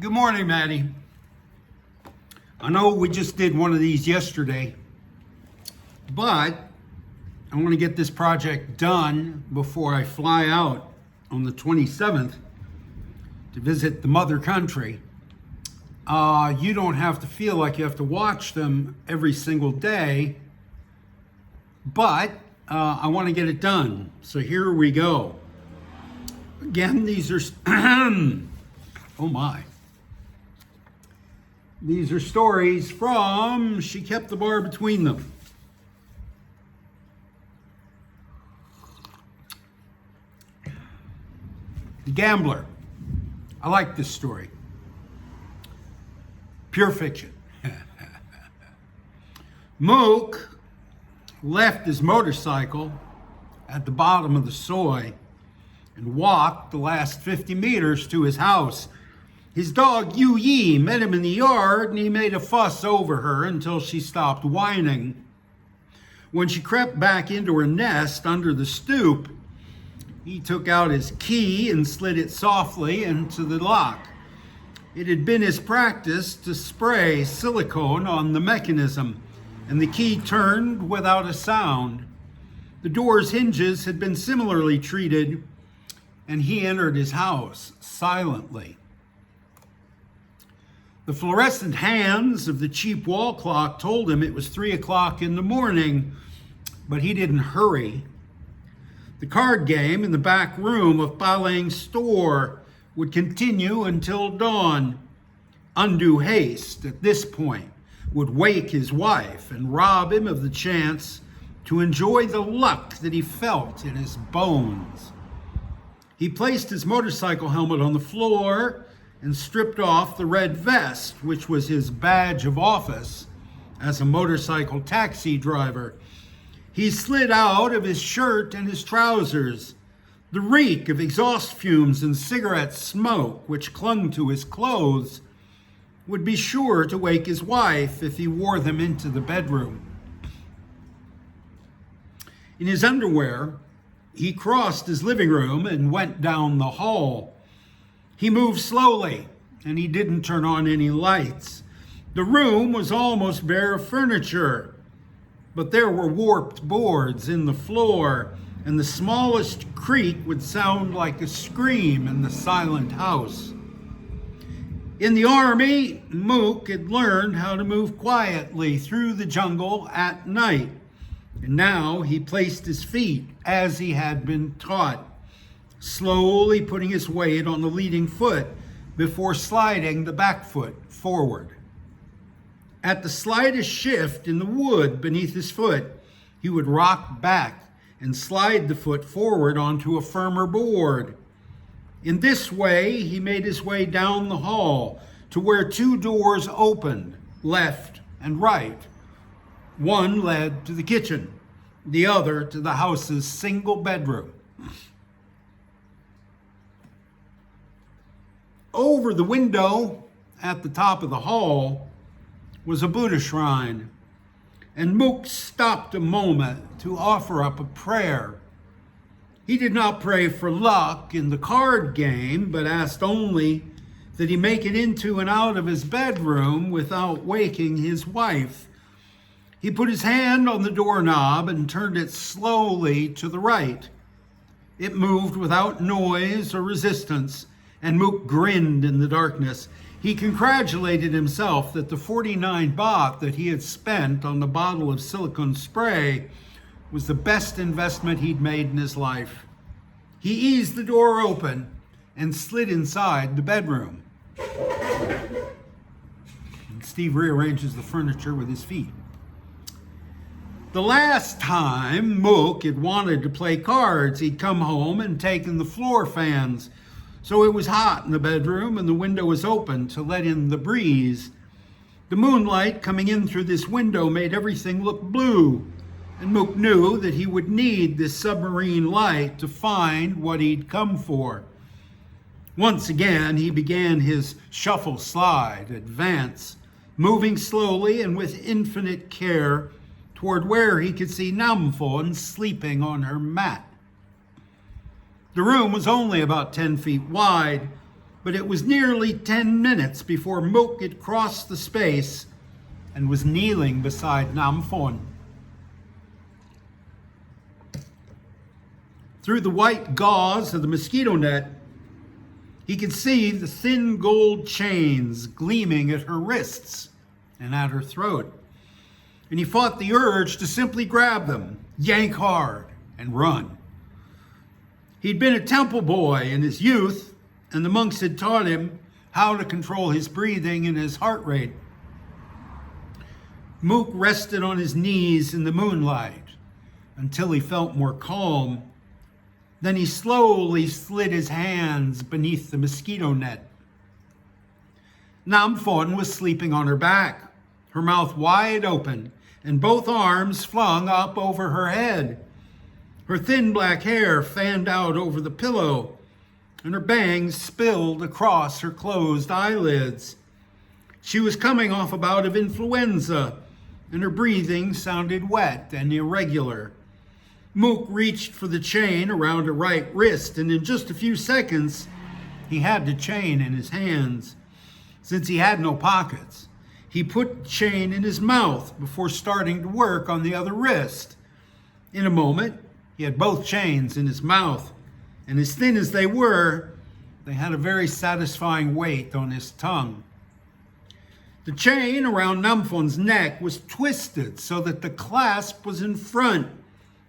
Good morning, Maddie. I know we just did one of these yesterday, but I want to get this project done before I fly out on the 27th to visit the mother country. You don't have to feel like you have to watch them every single day, but I want to get it done. So here we go. Again, these are, oh my. These are stories from She Kept the Bar Between Them. The Gambler. I like this story. Pure fiction. Mook left his motorcycle at the bottom of the soy and walked the last 50 meters to his house. His dog Yu Yi met him in the yard and he made a fuss over her until she stopped whining. When she crept back into her nest under the stoop, he took out his key and slid it softly into the lock. It had been his practice to spray silicone on the mechanism, and the key turned without a sound. The door's hinges had been similarly treated, and he entered his house silently. The fluorescent hands of the cheap wall clock told him it was 3 o'clock in the morning, but he didn't hurry. The card game in the back room of Balang's store would continue until dawn. Undue haste at this point would wake his wife and rob him of the chance to enjoy the luck that he felt in his bones. He placed his motorcycle helmet on the floor and stripped off the red vest, which was his badge of office as a motorcycle taxi driver. He slid out of his shirt and his trousers. The reek of exhaust fumes and cigarette smoke, which clung to his clothes, would be sure to wake his wife if he wore them into the bedroom. In his underwear, he crossed his living room and went down the hall. He moved slowly, and he didn't turn on any lights. The room was almost bare of furniture, but there were warped boards in the floor, and the smallest creak would sound like a scream in the silent house. In the army, Mook had learned how to move quietly through the jungle at night, and now he placed his feet as he had been taught, slowly putting his weight on the leading foot before sliding the back foot forward. At the slightest shift in the wood beneath his foot, he would rock back and slide the foot forward onto a firmer board. In this way, he made his way down the hall to where two doors opened, left and right. One led to the kitchen, the other to the house's single bedroom. Over the window at the top of the hall was a Buddha shrine, and Mook stopped a moment to offer up a prayer. He did not pray for luck in the card game, but asked only that he make it into and out of his bedroom without waking his wife. He put his hand on the doorknob and turned it slowly to the right. It moved without noise or resistance, and Mook grinned in the darkness. He congratulated himself that the 49 baht that he had spent on the bottle of silicone spray was the best investment he'd made in his life. He eased the door open and slid inside the bedroom. And Steve rearranges the furniture with his feet. The last time Mook had wanted to play cards, he'd come home and taken the floor fans. So it was hot in the bedroom and the window was open to let in the breeze. The moonlight coming in through this window made everything look blue, and Mook knew that he would need this submarine light to find what he'd come for. Once again, he began his shuffle slide, advance, moving slowly and with infinite care toward where he could see Namphon sleeping on her mat. The room was only about 10 feet wide, but it was nearly 10 minutes before Mook had crossed the space and was kneeling beside Nam Phon. Through the white gauze of the mosquito net, he could see the thin gold chains gleaming at her wrists and at her throat. And he fought the urge to simply grab them, yank hard, and run. He'd been a temple boy in his youth, and the monks had taught him how to control his breathing and his heart rate. Mook rested on his knees in the moonlight until he felt more calm. Then he slowly slid his hands beneath the mosquito net. Nam Phon was sleeping on her back, her mouth wide open, and both arms flung up over her head. Her thin black hair fanned out over the pillow, and her bangs spilled across her closed eyelids. She was coming off a bout of influenza, and her breathing sounded wet and irregular. Mook reached for the chain around her right wrist, and in just a few seconds, he had the chain in his hands. Since he had no pockets, he put the chain in his mouth before starting to work on the other wrist. In a moment, he had both chains in his mouth, and as thin as they were, they had a very satisfying weight on his tongue. The chain around Nam Phon's neck was twisted so that the clasp was in front,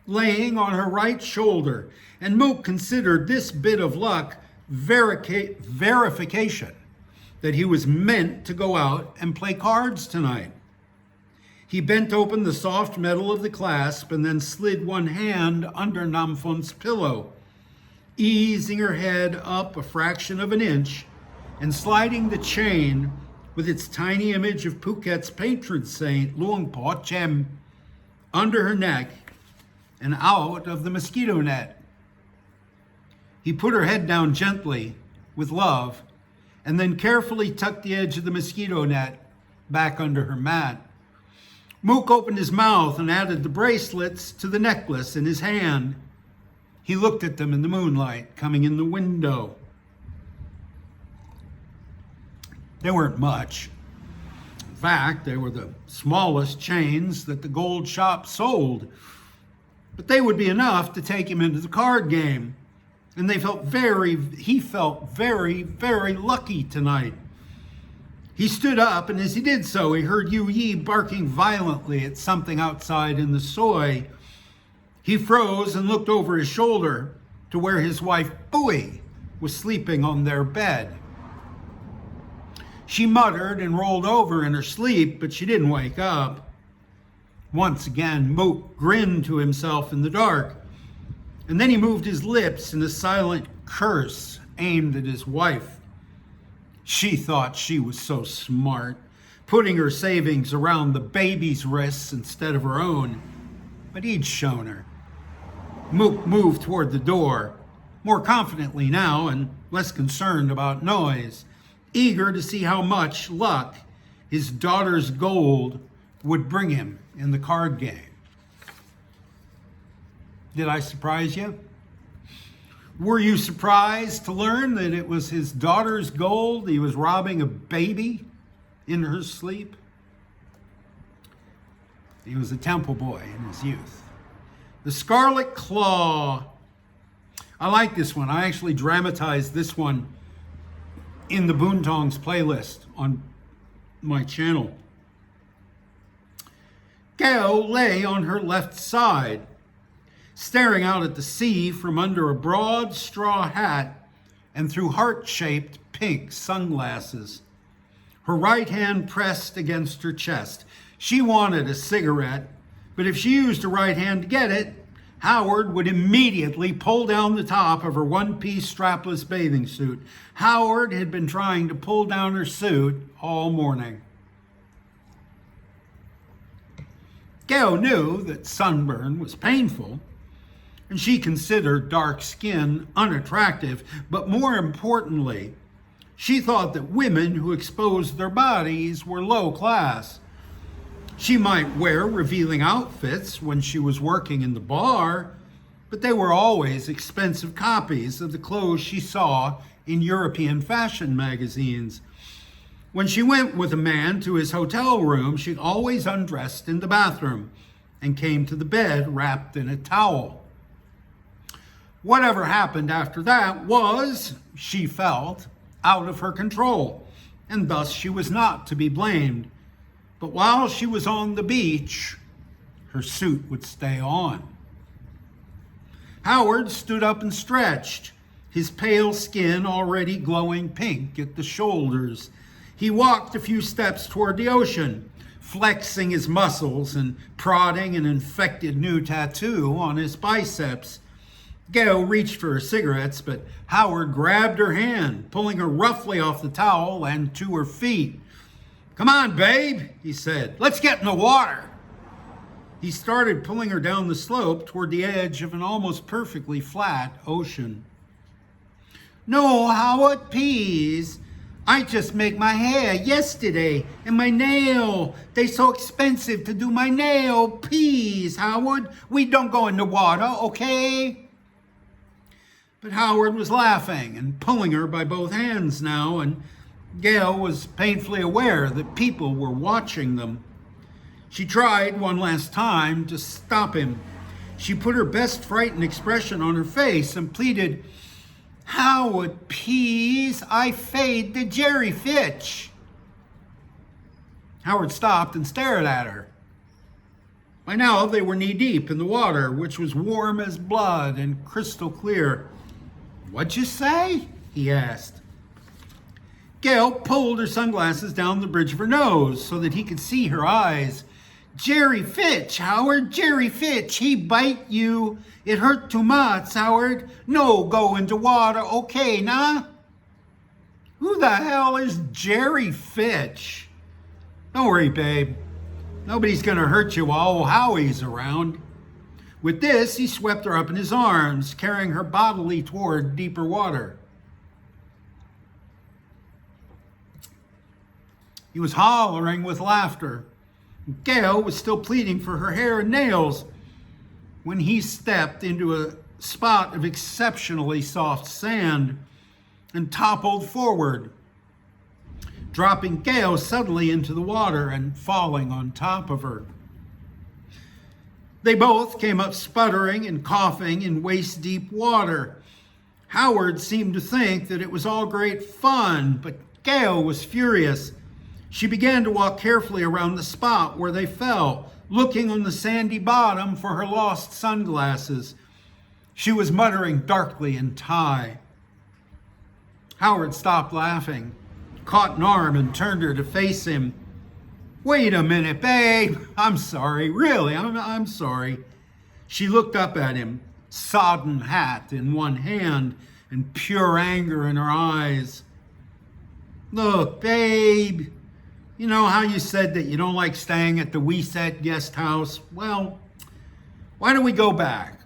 laying on her right shoulder, and Mook considered this bit of luck verification that he was meant to go out and play cards tonight. He bent open the soft metal of the clasp and then slid one hand under Nam Phon's pillow, easing her head up a fraction of an inch and sliding the chain with its tiny image of Phuket's patron saint, Luang Po Chem, under her neck and out of the mosquito net. He put her head down gently, with love, and then carefully tucked the edge of the mosquito net back under her mat. Mook opened his mouth and added the bracelets to the necklace in his hand. He looked at them in the moonlight coming in the window. They weren't much. In fact, they were the smallest chains that the gold shop sold. But they would be enough to take him into the card game. And he felt very, very lucky tonight. He stood up, and as he did so, he heard Yu Yi barking violently at something outside in the soy. He froze and looked over his shoulder to where his wife, Bui, was sleeping on their bed. She muttered and rolled over in her sleep, but she didn't wake up. Once again, Mook grinned to himself in the dark, and then he moved his lips in a silent curse aimed at his wife. She thought she was so smart, putting her savings around the baby's wrists instead of her own, but he'd shown her. Mook moved toward the door, more confidently now and less concerned about noise, eager to see how much luck his daughter's gold would bring him in the card game. Did I surprise you? Were you surprised to learn that it was his daughter's gold he was robbing a baby in her sleep? He was a temple boy in his youth. The Scarlet Claw. I like this one. I actually dramatized this one in the Boontongs playlist on my channel. Gao lay on her left side, staring out at the sea from under a broad straw hat and through heart-shaped pink sunglasses. Her right hand pressed against her chest. She wanted a cigarette, but if she used her right hand to get it, Howard would immediately pull down the top of her one-piece strapless bathing suit. Howard had been trying to pull down her suit all morning. Gao knew that sunburn was painful, and she considered dark skin unattractive, but more importantly, she thought that women who exposed their bodies were low class. She might wear revealing outfits when she was working in the bar, but they were always expensive copies of the clothes she saw in European fashion magazines. When she went with a man to his hotel room, she always undressed in the bathroom and came to the bed wrapped in a towel. Whatever happened after that was, she felt, out of her control, and thus she was not to be blamed. But while she was on the beach, her suit would stay on. Howard stood up and stretched, his pale skin already glowing pink at the shoulders. He walked a few steps toward the ocean, flexing his muscles and prodding an infected new tattoo on his biceps. Gail reached for her cigarettes, but Howard grabbed her hand, pulling her roughly off the towel and to her feet. "Come on, babe," he said. "Let's get in the water." He started pulling her down the slope toward the edge of an almost perfectly flat ocean. "No, Howard, please. I just make my hair yesterday, and my nail. They so expensive to do my nail. Please, Howard, we don't go in the water, okay?" But Howard was laughing and pulling her by both hands now, and Gail was painfully aware that people were watching them. She tried one last time to stop him. She put her best frightened expression on her face and pleaded, "Howard, please, I fade the jellyfish." Howard stopped and stared at her. By now they were knee-deep in the water, which was warm as blood and crystal clear. "What'd you say?" he asked. Gail pulled her sunglasses down the bridge of her nose so that he could see her eyes. "Jerry Fitch, Howard, Jerry Fitch, he bite you. It hurt too much, Howard. No go into water, okay, nah?" "Who the hell is Jerry Fitch?" "Don't worry, babe. Nobody's gonna hurt you while old Howie's around." With this, he swept her up in his arms, carrying her bodily toward deeper water. He was hollering with laughter. Gail was still pleading for her hair and nails when he stepped into a spot of exceptionally soft sand and toppled forward, dropping Gail suddenly into the water and falling on top of her. They both came up sputtering and coughing in waist-deep water. Howard seemed to think that it was all great fun, but Gail was furious. She began to walk carefully around the spot where they fell, looking on the sandy bottom for her lost sunglasses. She was muttering darkly in Thai. Howard stopped laughing, caught an arm and turned her to face him. "Wait a minute, babe. I'm sorry. Really, I'm sorry." She looked up at him, sodden hat in one hand and pure anger in her eyes. "Look, babe, you know how you said that you don't like staying at the Weset guest house? Well, why don't we go back,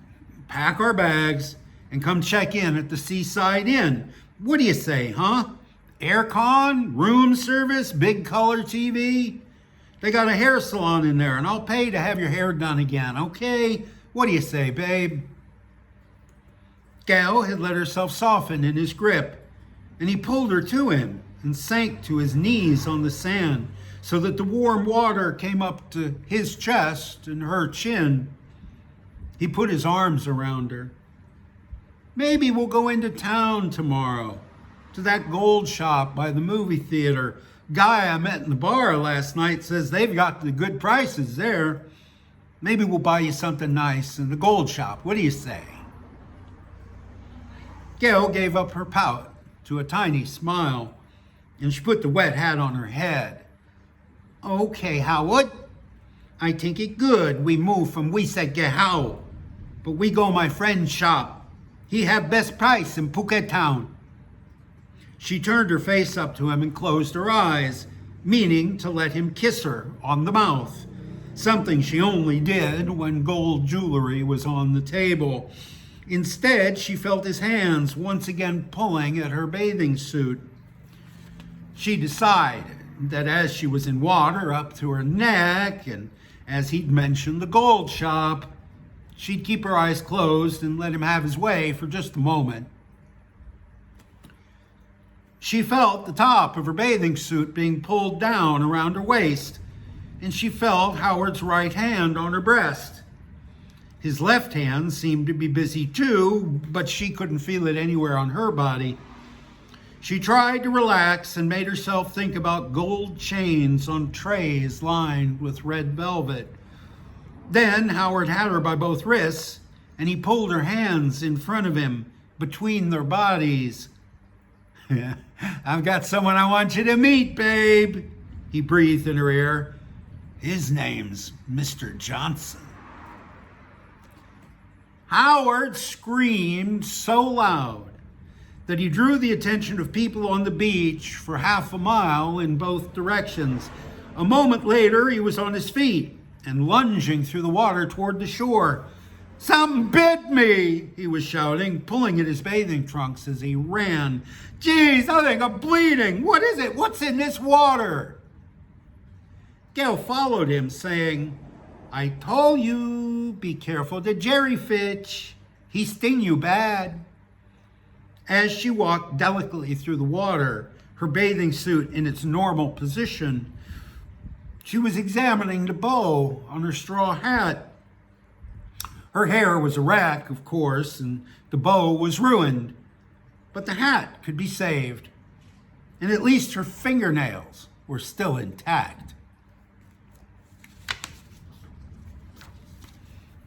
pack our bags, and come check in at the Seaside Inn? What do you say, huh? Aircon, room service, big color TV. They got a hair salon in there, and I'll pay to have your hair done again, okay? What do you say, babe?" Gail had let herself soften in his grip, and he pulled her to him and sank to his knees on the sand so that the warm water came up to his chest and her chin. He put his arms around her. "Maybe we'll go into town tomorrow, to that gold shop by the movie theater. Guy I met in the bar last night says they've got the good prices there. Maybe we'll buy you something nice in the gold shop. What do you say?" Gail gave up her pout to a tiny smile, and she put the wet hat on her head. "Okay, Howard. I think it good we move from Weset Gehau, but we go my friend's shop. He have best price in Phuket town." She turned her face up to him and closed her eyes, meaning to let him kiss her on the mouth, something she only did when gold jewelry was on the table. Instead, she felt his hands once again pulling at her bathing suit. She decided that as she was in water up to her neck, and as he'd mentioned the gold shop, she'd keep her eyes closed and let him have his way for just a moment. She felt the top of her bathing suit being pulled down around her waist, and she felt Howard's right hand on her breast. His left hand seemed to be busy too, but she couldn't feel it anywhere on her body. She tried to relax and made herself think about gold chains on trays lined with red velvet. Then Howard had her by both wrists, and he pulled her hands in front of him between their bodies. "I've got someone I want you to meet, babe," he breathed in her ear. "His name's Mr. Johnson." Howard screamed so loud that he drew the attention of people on the beach for half a mile in both directions. A moment later, he was on his feet and lunging through the water toward the shore. "Something bit me," he was shouting, pulling at his bathing trunks as he ran. "Geez, I think I'm bleeding. What is it? What's in this water?" Gail followed him, saying, "I told you, be careful the jellyfish. He sting you bad." As she walked delicately through the water, her bathing suit in its normal position, she was examining the bow on her straw hat. Her hair was a wreck, of course, and the bow was ruined, but the hat could be saved, and at least her fingernails were still intact.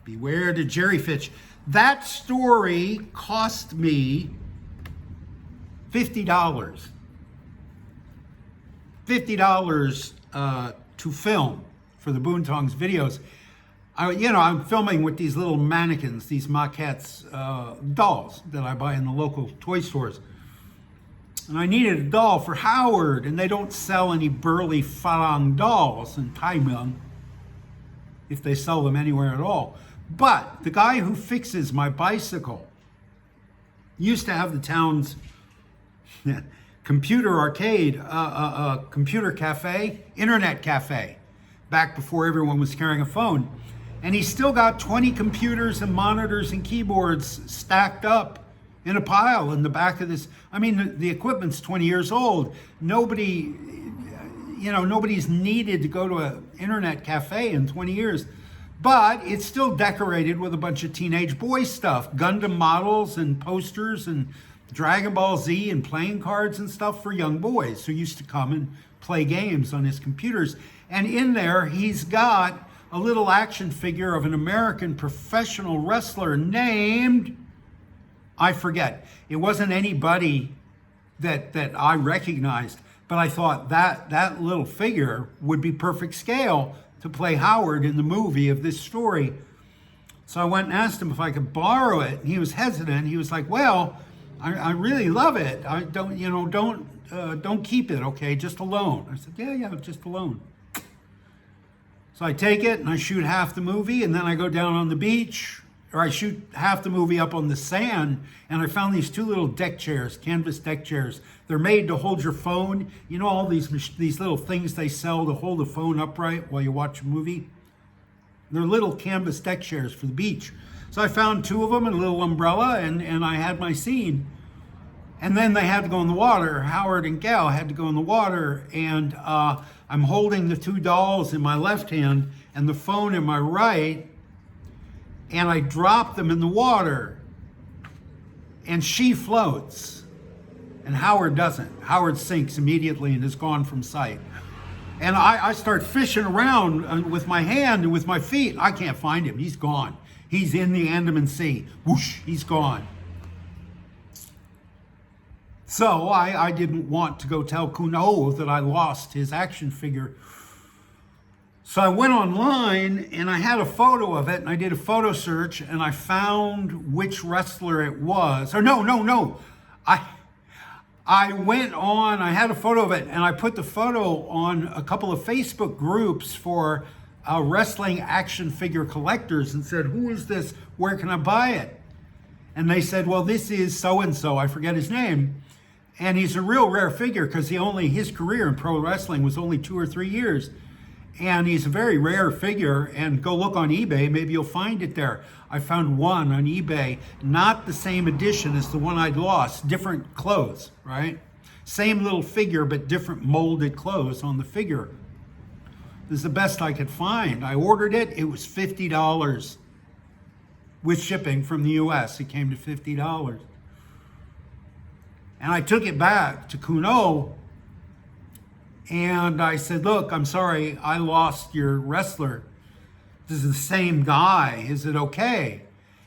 Beware the jellyfish. That story cost me $50. $50 to film for the Boontongs videos. I'm filming with these little mannequins, these maquettes, dolls that I buy in the local toy stores. And I needed a doll for Howard, and they don't sell any burly farang dolls in Taiwan, if they sell them anywhere at all. But the guy who fixes my bicycle used to have the town's computer arcade, computer cafe, internet cafe, back before everyone was carrying a phone. And he's still got 20 computers and monitors and keyboards stacked up in a pile in the back of this. I mean, the equipment's 20 years old. Nobody's needed to go to an internet cafe in 20 years. But it's still decorated with a bunch of teenage boy stuff, Gundam models and posters and Dragon Ball Z and playing cards and stuff for young boys who used to come and play games on his computers. And in there, he's got a little action figure of an American professional wrestler named, I forget. It wasn't anybody that I recognized, but I thought that little figure would be perfect scale to play Howard in the movie of this story. So I went and asked him if I could borrow it. And he was hesitant. He was like, "Well, I really love it. I don't keep it, okay? Just a loan." I said, yeah, just a loan. So I take it and I shoot half the movie, and then I go down on the beach, or I shoot half the movie up on the sand, and I found these two little deck chairs, canvas deck chairs. They're made to hold your phone. You know all these little things they sell to hold the phone upright while you watch a movie? They're little canvas deck chairs for the beach. So I found two of them and a little umbrella, and I had my scene. And then they had to go in the water. Howard and Gal had to go in the water, and I'm holding the two dolls in my left hand and the phone in my right, and I drop them in the water, and she floats, and Howard doesn't. Howard sinks immediately and is gone from sight. And I start fishing around with my hand and with my feet. I can't find him. He's gone. He's in the Andaman Sea. Whoosh, he's gone. So I didn't want to go tell Kuno that I lost his action figure. So I went online and I had a photo of it, and I did a photo search, and I found which wrestler it was. Or no. I went on, I had a photo of it, and I put the photo on a couple of Facebook groups for wrestling action figure collectors and said, "Who is this? Where can I buy it?" And they said, "Well, this is so-and-so," I forget his name. And he's a real rare figure because his career in pro wrestling was only 2 or 3 years. And he's a very rare figure, and go look on eBay, maybe you'll find it there. I found one on eBay, not the same edition as the one I'd lost, different clothes, right? Same little figure, but different molded clothes on the figure. This is the best I could find. I ordered it. It was $50 with shipping from the US. It came to $50. And I took it back to Kuno and I said, look, I'm sorry, I lost your wrestler. This is the same guy. Is it okay?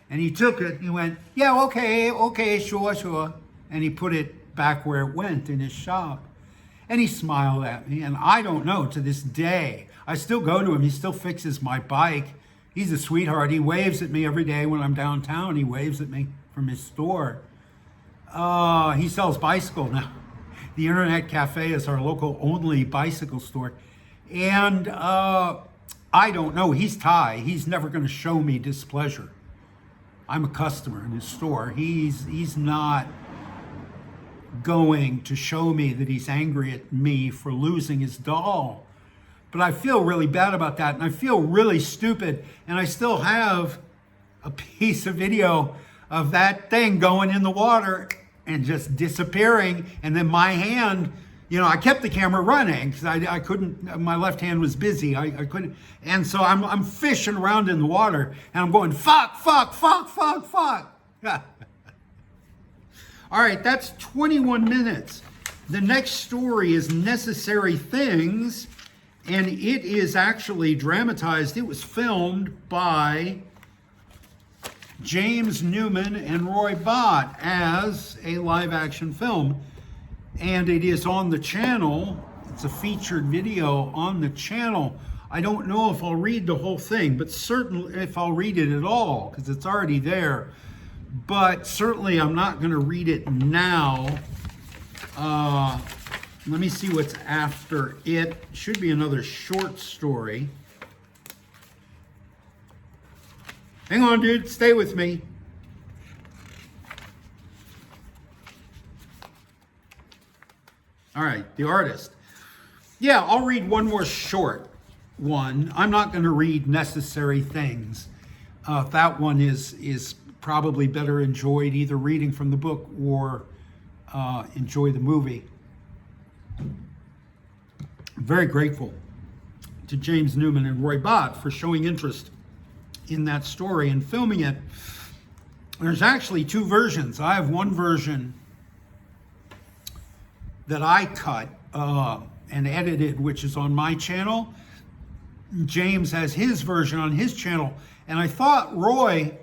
And he took it and he went, yeah, okay, sure. And he put it back where it went in his shop. And he smiled at me. And I don't know, to this day, I still go to him. He still fixes my bike. He's a sweetheart. He waves at me every day when I'm downtown. He waves at me from his store. He sells bicycles now. The Internet Cafe is our local only bicycle store. And I don't know. He's Thai. He's never going to show me displeasure. I'm a customer in his store. He's not going to show me that he's angry at me for losing his doll. But I feel really bad about that, and I feel really stupid. And I still have a piece of video of that thing going in the water and just disappearing. And then my hand, I kept the camera running because I couldn't, my left hand was busy. I couldn't. And so I'm fishing around in the water and I'm going, fuck. All right, that's 21 minutes. The next story is Necessary Things, and it is actually dramatized. It was filmed by James Newman and Roy Bott as a live action film. And it is on the channel. It's a featured video on the channel. I don't know if I'll read the whole thing, but certainly if I'll read it at all, because it's already there. But certainly I'm not going to read it now. Let me see what's after it. Should be another short story. Hang on, dude. Stay with me. All right, The Artist. Yeah, I'll read one more short one. I'm not going to read Necessary Things. That one is probably better enjoyed either reading from the book or enjoy the movie. I'm very grateful to James Newman and Roy Bott for showing interest in that story and filming it. There's actually two versions. I have one version that I cut and edited, which is on my channel. James has his version on his channel, and I thought Roy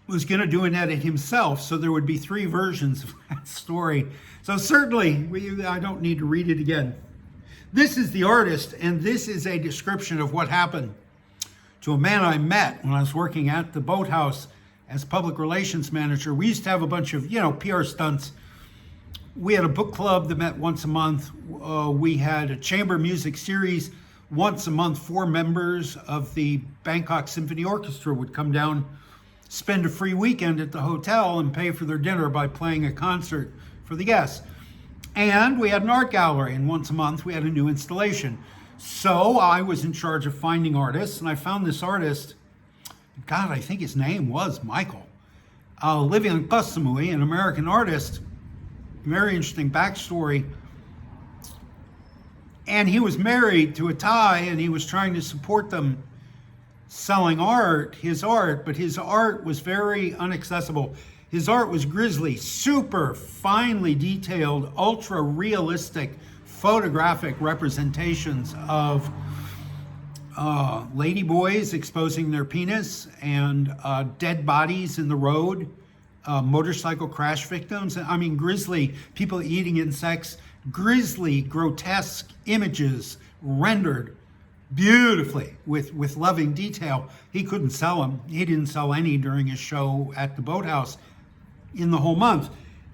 was going to do an edit himself, so there would be three versions of that story. So certainly, I don't need to read it again. This is The Artist, and this is a description of what happened to a man I met when I was working at the Boathouse as public relations manager. We used to have a bunch of, PR stunts. We had a book club that met once a month. We had a chamber music series once a month. 4 members of the Bangkok Symphony Orchestra would come down, spend a free weekend at the hotel, and pay for their dinner by playing a concert for the guests. And we had an art gallery, and once a month we had a new installation. So I was in charge of finding artists, and I found this artist. God, I think his name was Michael. Living in Koh Samui, an American artist. Very interesting backstory. And he was married to a Thai, and he was trying to support them selling his art, but his art was very inaccessible. His art was grisly, super finely detailed, ultra realistic photographic representations of ladyboys exposing their penis and dead bodies in the road, motorcycle crash victims. I mean, grisly, people eating insects, grisly, grotesque images rendered beautifully with loving detail. He couldn't sell them. He didn't sell any during his show at the Boathouse in the whole month.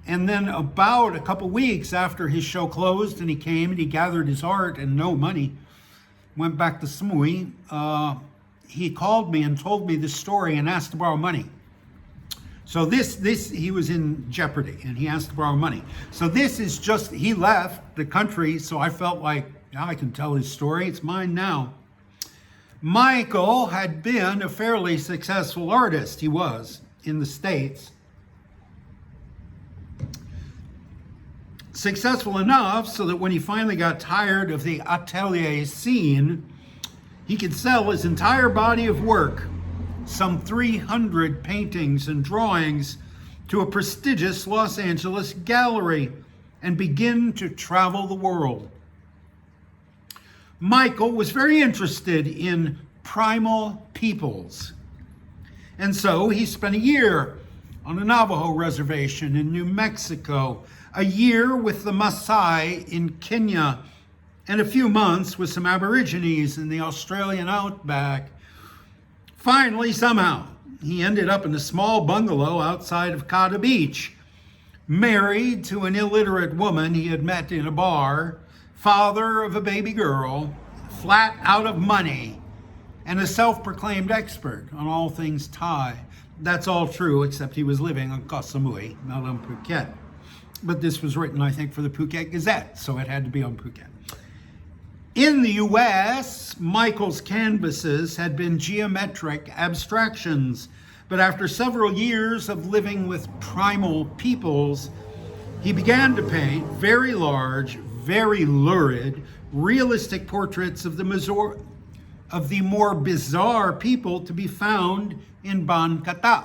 And then about a couple weeks after his show closed and he came and he gathered his art and no money, went back to Samui, he called me and told me this story and asked to borrow money. So he was in jeopardy and he asked to borrow money. So this is just, he left the country, so I felt like, now I can tell his story, it's mine now. Michael had been a fairly successful artist. He was in the States. Successful enough so that when he finally got tired of the atelier scene, he could sell his entire body of work, some 300 paintings and drawings, to a prestigious Los Angeles gallery and begin to travel the world. Michael was very interested in primal peoples, and so he spent a year on a Navajo reservation in New Mexico, a year with the Maasai in Kenya, and a few months with some Aborigines in the Australian outback. Finally, somehow, he ended up in a small bungalow outside of Cotta Beach, married to an illiterate woman he had met in a bar, father of a baby girl, flat out of money, and a self-proclaimed expert on all things Thai. That's all true, except he was living on Koh Samui, not on Phuket. But this was written, I think, for the Phuket Gazette, so it had to be on Phuket. In the US, Michael's canvases had been geometric abstractions, but after several years of living with primal peoples, he began to paint very large, very lurid, realistic portraits of the more bizarre people to be found in Ban Kata.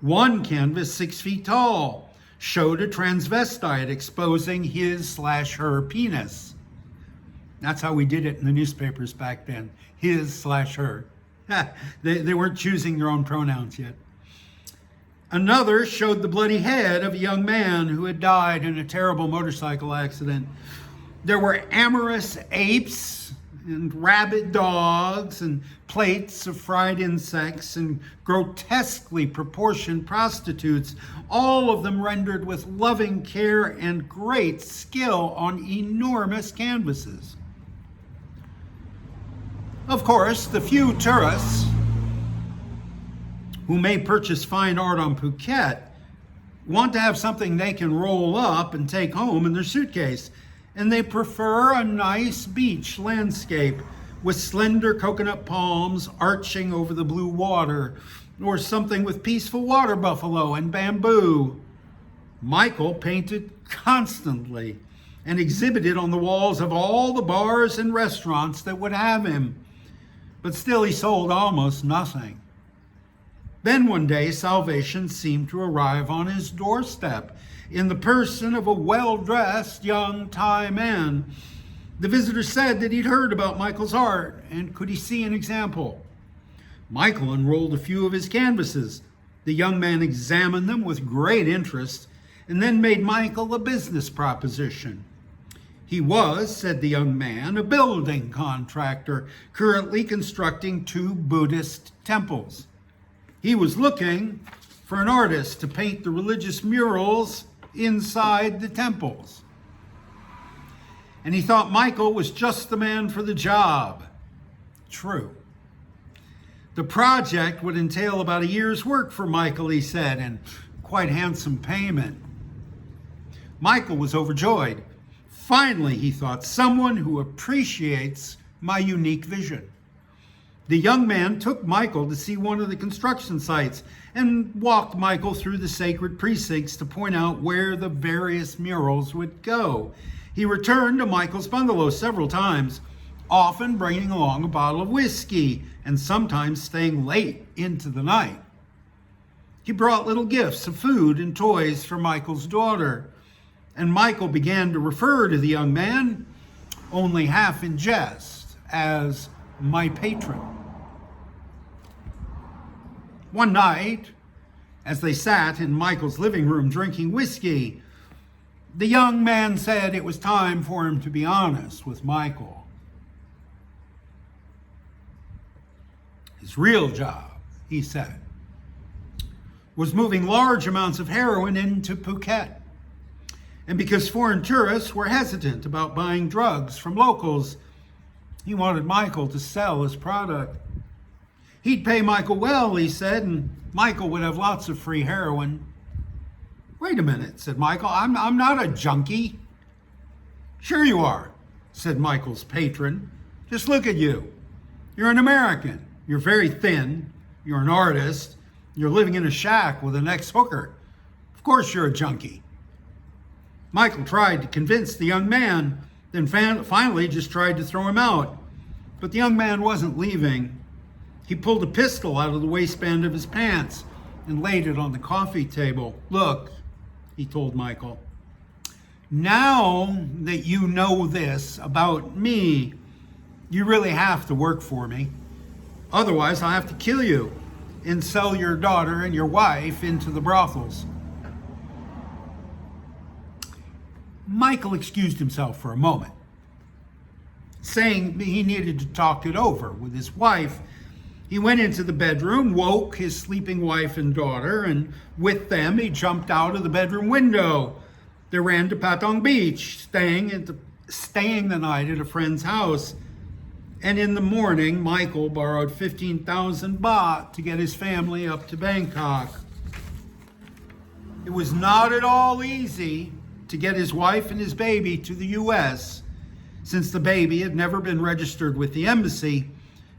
One canvas, 6 feet tall, showed a transvestite exposing his/her penis. That's how we did it in the newspapers back then, his/her. They weren't choosing their own pronouns yet. Another showed the bloody head of a young man who had died in a terrible motorcycle accident. There were amorous apes and rabid dogs and plates of fried insects and grotesquely proportioned prostitutes, all of them rendered with loving care and great skill on enormous canvases. Of course, the few tourists who may purchase fine art on Phuket want to have something they can roll up and take home in their suitcase, and they prefer a nice beach landscape with slender coconut palms arching over the blue water, or something with peaceful water buffalo and bamboo. Michael painted constantly and exhibited on the walls of all the bars and restaurants that would have him. But still he sold almost nothing. Then one day, salvation seemed to arrive on his doorstep in the person of a well-dressed young Thai man. The visitor said that he'd heard about Michael's art, and could he see an example? Michael unrolled a few of his canvases. The young man examined them with great interest and then made Michael a business proposition. He was, said the young man, a building contractor currently constructing 2 Buddhist temples. He was looking for an artist to paint the religious murals inside the temples. And he thought Michael was just the man for the job. True. The project would entail about a year's work for Michael, he said, and quite handsome payment. Michael was overjoyed. Finally, he thought, someone who appreciates my unique vision. The young man took Michael to see one of the construction sites and walked Michael through the sacred precincts to point out where the various murals would go. He returned to Michael's bungalow several times, often bringing along a bottle of whiskey and sometimes staying late into the night. He brought little gifts of food and toys for Michael's daughter, and Michael began to refer to the young man, only half in jest, as my patron. One night, as they sat in Michael's living room drinking whiskey, the young man said it was time for him to be honest with Michael. His real job, he said, was moving large amounts of heroin into Phuket. And because foreign tourists were hesitant about buying drugs from locals, he wanted Michael to sell his product. He'd pay Michael well, he said, and Michael would have lots of free heroin. Wait a minute, said Michael. I'm not a junkie. Sure you are, said Michael's patron. Just look at you. You're an American. You're very thin. You're an artist. You're living in a shack with an ex-hooker. Of course you're a junkie. Michael tried to convince the young man, then finally just tried to throw him out. But the young man wasn't leaving. He pulled a pistol out of the waistband of his pants and laid it on the coffee table. "Look," he told Michael, "now that you know this about me, you really have to work for me. Otherwise, I'll have to kill you and sell your daughter and your wife into the brothels." Michael excused himself for a moment, saying he needed to talk it over with his wife. He went into the bedroom, woke his sleeping wife and daughter, and with them he jumped out of the bedroom window. They ran to Patong Beach, staying the night at a friend's house. And in the morning, Michael borrowed 15,000 baht to get his family up to Bangkok. It was not at all easy to get his wife and his baby to the U.S., since the baby had never been registered with the embassy,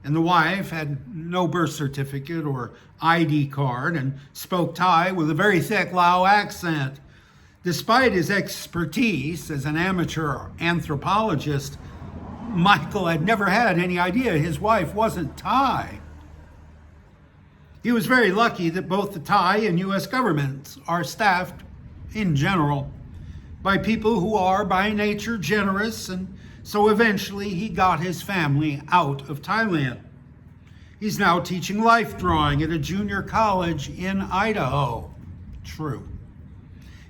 and the wife had no birth certificate or ID card and spoke Thai with a very thick Lao accent. Despite his expertise as an amateur anthropologist, Michael had never had any idea his wife wasn't Thai. He was very lucky that both the Thai and U.S. governments are staffed, in general, by people who are by nature generous, and so eventually he got his family out of Thailand. He's now teaching life drawing at a junior college in Idaho. True.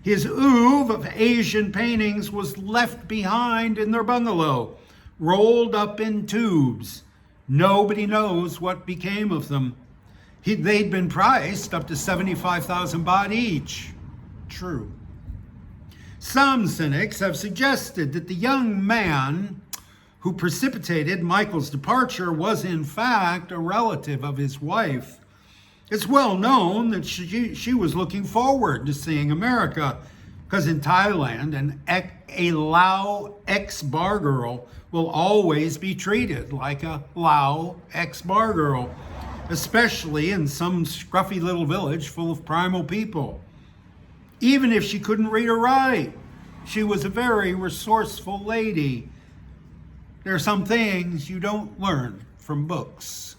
His oeuvre of Asian paintings was left behind in their bungalow, rolled up in tubes. Nobody knows what became of them. They'd been priced up to 75,000 baht each. True. Some cynics have suggested that the young man who precipitated Michael's departure was in fact a relative of his wife. It's well known that she was looking forward to seeing America, because in Thailand, a Lao ex-bar girl will always be treated like a Lao ex-bar girl, especially in some scruffy little village full of primal people. Even if she couldn't read or write, she was a very resourceful lady. There are some things you don't learn from books.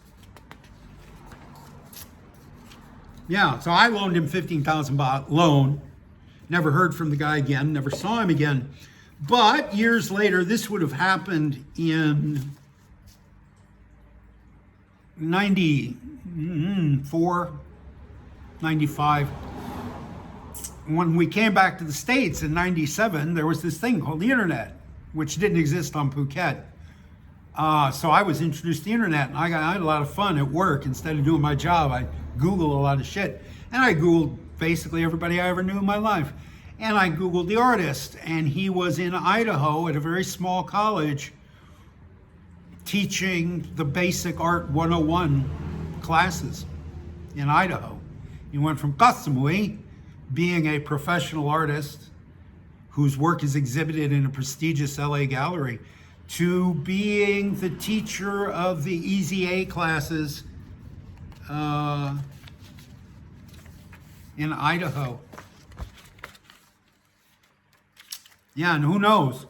Yeah, so I loaned him 15,000 baht loan. Never heard from the guy again, never saw him again. But years later, this would have happened in 94, 95. When we came back to the States in 97, there was this thing called the internet, which didn't exist on Phuket. So I was introduced to the internet, and I had a lot of fun at work. Instead of doing my job, I Googled a lot of shit. And I Googled basically everybody I ever knew in my life. And I Googled the artist, and he was in Idaho at a very small college teaching the basic art 101 classes in Idaho. He went from Kasamui, being a professional artist whose work is exhibited in a prestigious LA gallery, to being the teacher of the Easy A classes in Idaho. Yeah, and who knows?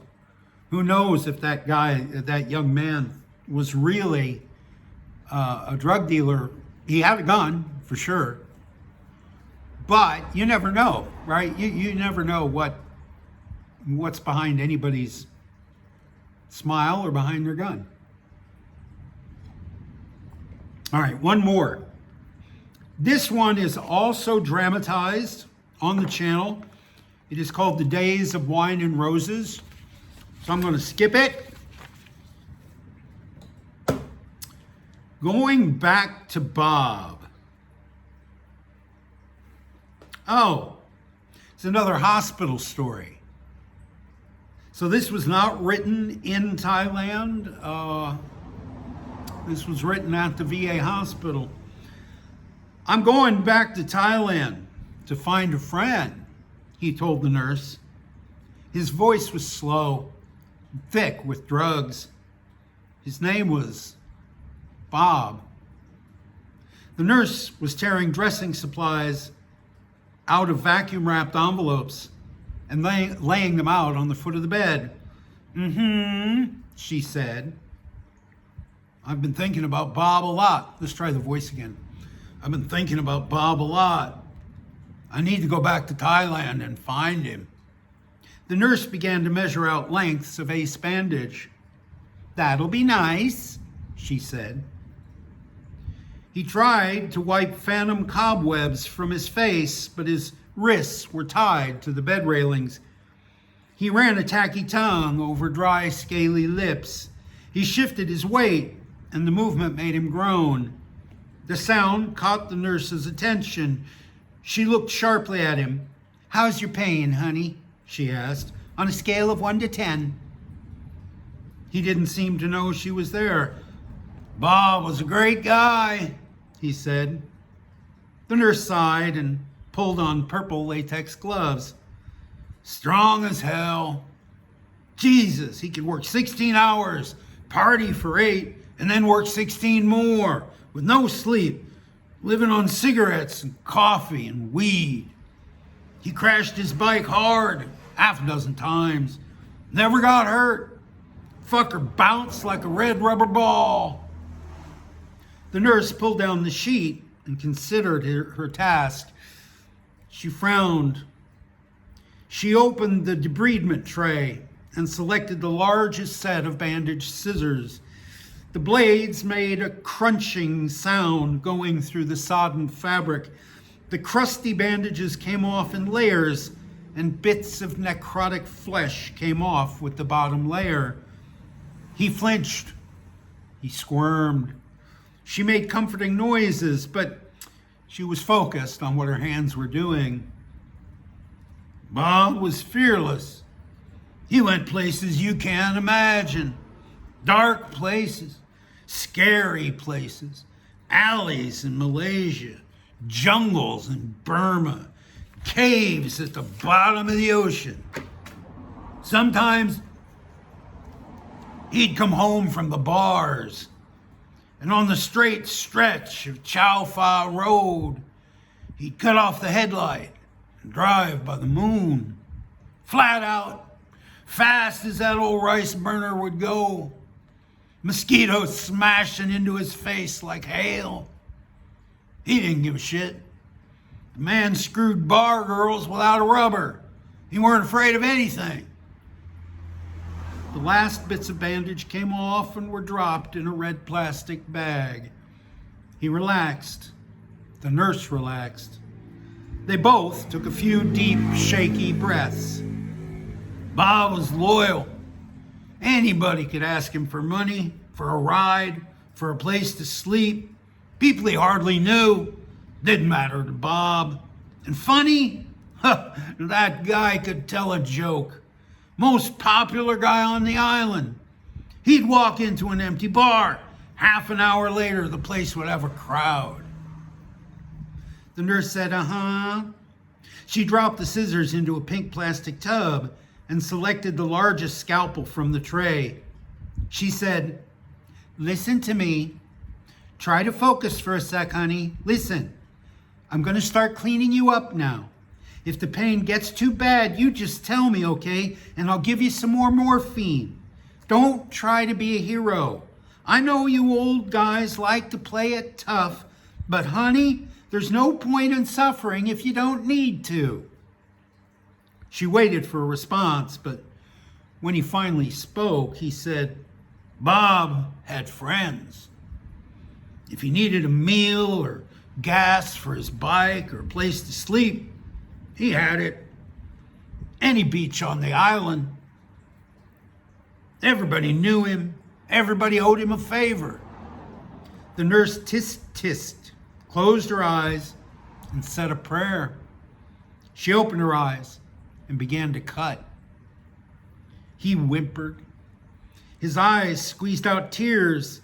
Who knows if that guy, that young man, was really a drug dealer? He had a gun, for sure. But you never know, right? You never know what's behind anybody's smile or behind their gun. All right, one more. This one is also dramatized on the channel. It is called The Days of Wine and Roses. So I'm going to skip it. Going back to Bob. Oh, it's another hospital story. So this was not written in Thailand. This was written at the VA hospital. "I'm going back to Thailand to find a friend," he told the nurse. His voice was slow, thick with drugs. His name was Bob. The nurse was tearing dressing supplies out of vacuum-wrapped envelopes and laying them out on the foot of the bed. She said. I've been thinking about Bob a lot. Let's try the voice again. I've been thinking about Bob a lot. I need to go back to Thailand and find him. The nurse began to measure out lengths of ace bandage. That'll be nice, she said. He tried to wipe phantom cobwebs from his face, but his wrists were tied to the bed railings. He ran a tacky tongue over dry, scaly lips. He shifted his weight, and the movement made him groan. The sound caught the nurse's attention. She looked sharply at him. How's your pain, honey? She asked, on a scale of 1 to 10. He didn't seem to know she was there. Bob was a great guy, he said. The nurse sighed and pulled on purple latex gloves. Strong as hell. Jesus, he could work 16 hours, party for 8, and then work 16 more with no sleep, living on cigarettes and coffee and weed. He crashed his bike hard, half a dozen times. Never got hurt. Fucker bounced like a red rubber ball. The nurse pulled down the sheet and considered her task. She frowned. She opened the debridement tray and selected the largest set of bandaged scissors. The blades made a crunching sound going through the sodden fabric. The crusty bandages came off in layers, and bits of necrotic flesh came off with the bottom layer. He flinched. He squirmed. She made comforting noises, but she was focused on what her hands were doing. Bob was fearless. He went places you can't imagine. Dark places, scary places, alleys in Malaysia, jungles in Burma, caves at the bottom of the ocean. Sometimes he'd come home from the bars, and on the straight stretch of Chow Pha Road, he'd cut off the headlight and drive by the moon, flat out, fast as that old rice burner would go. Mosquitoes smashing into his face like hail. He didn't give a shit. The man screwed bar girls without a rubber. He weren't afraid of anything. The last bits of bandage came off and were dropped in a red plastic bag. He relaxed. The nurse relaxed. They both took a few deep, shaky breaths. Bob was loyal. Anybody could ask him for money, for a ride, for a place to sleep. People he hardly knew. Didn't matter to Bob. And funny? That guy could tell a joke. Most popular guy on the island. He'd walk into an empty bar. Half an hour later, the place would have a crowd. The nurse said, She dropped the scissors into a pink plastic tub and selected the largest scalpel from the tray. She said, listen to me. Try to focus for a sec, honey. Listen, I'm going to start cleaning you up now. If the pain gets too bad, you just tell me, okay? And I'll give you some more morphine. Don't try to be a hero. I know you old guys like to play it tough, but honey, there's no point in suffering if you don't need to. She waited for a response, but when he finally spoke, he said, Bob had friends. If he needed a meal or gas for his bike or a place to sleep, he had it. Any beach on the island. Everybody knew him. Everybody owed him a favor. The nurse tissed, closed her eyes, and said a prayer. She opened her eyes and began to cut. He whimpered. His eyes squeezed out tears.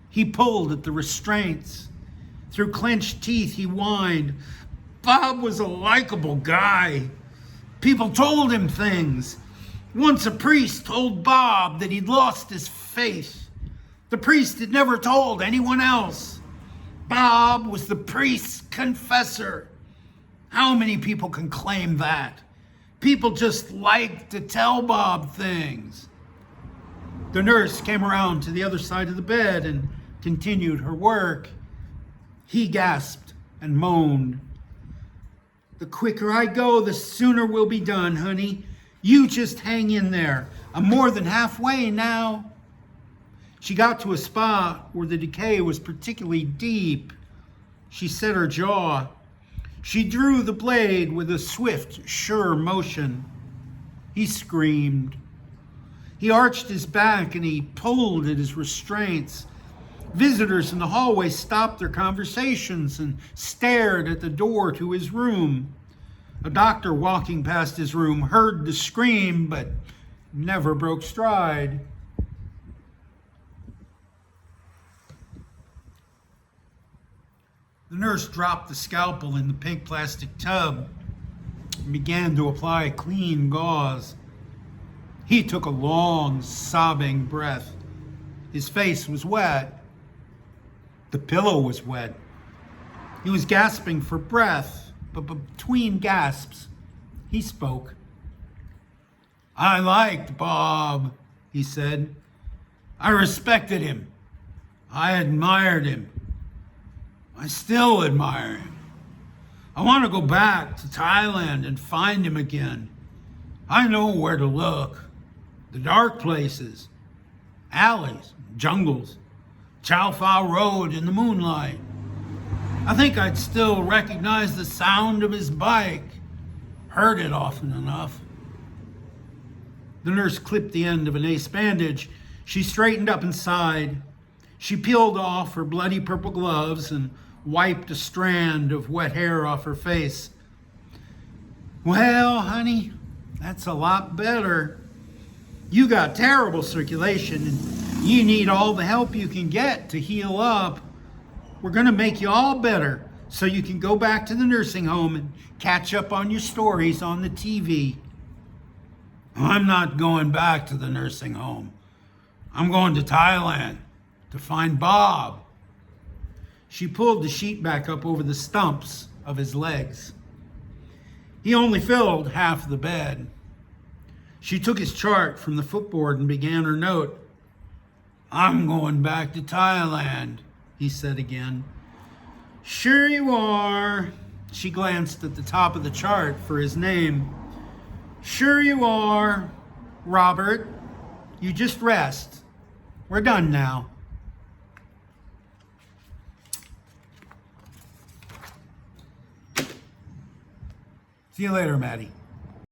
He pulled at the restraints. Through clenched teeth, he whined. Bob was a likable guy. People told him things. Once a priest told Bob that he'd lost his faith. The priest had never told anyone else. Bob was the priest's confessor. How many people can claim that? People just like to tell Bob things. The nurse came around to the other side of the bed and continued her work. He gasped and moaned. The quicker I go, the sooner we'll be done, honey. You just hang in there. I'm more than halfway now. She got to a spot where the decay was particularly deep. She set her jaw. She drew the blade with a swift, sure motion. He screamed. He arched his back and he pulled at his restraints. Visitors in the hallway stopped their conversations and stared at the door to his room. A doctor walking past his room heard the scream, but never broke stride. The nurse dropped the scalpel in the pink plastic tub and began to apply clean gauze. He took a long, sobbing breath. His face was wet. The pillow was wet. He was gasping for breath, but between gasps, he spoke. I liked Bob, he said. I respected him. I admired him. I still admire him. I want to go back to Thailand and find him again. I know where to look. The dark places, alleys, jungles, Chow Phao Road in the moonlight. I think I'd still recognize the sound of his bike. Heard it often enough. The nurse clipped the end of an ace bandage. She straightened up and sighed. She peeled off her bloody purple gloves and wiped a strand of wet hair off her face. Well, honey, that's a lot better. You got terrible circulation and you need all the help you can get to heal up. We're going to make you all better so you can go back to the nursing home and catch up on your stories on the TV. I'm not going back to the nursing home. I'm going to Thailand to find Bob. She pulled the sheet back up over the stumps of his legs. He only filled half the bed. She took his chart from the footboard and began her note. I'm going back to Thailand, he said again. Sure you are. She glanced at the top of the chart for his name. Sure you are, Robert. You just rest. We're done now. See you later, Maddie.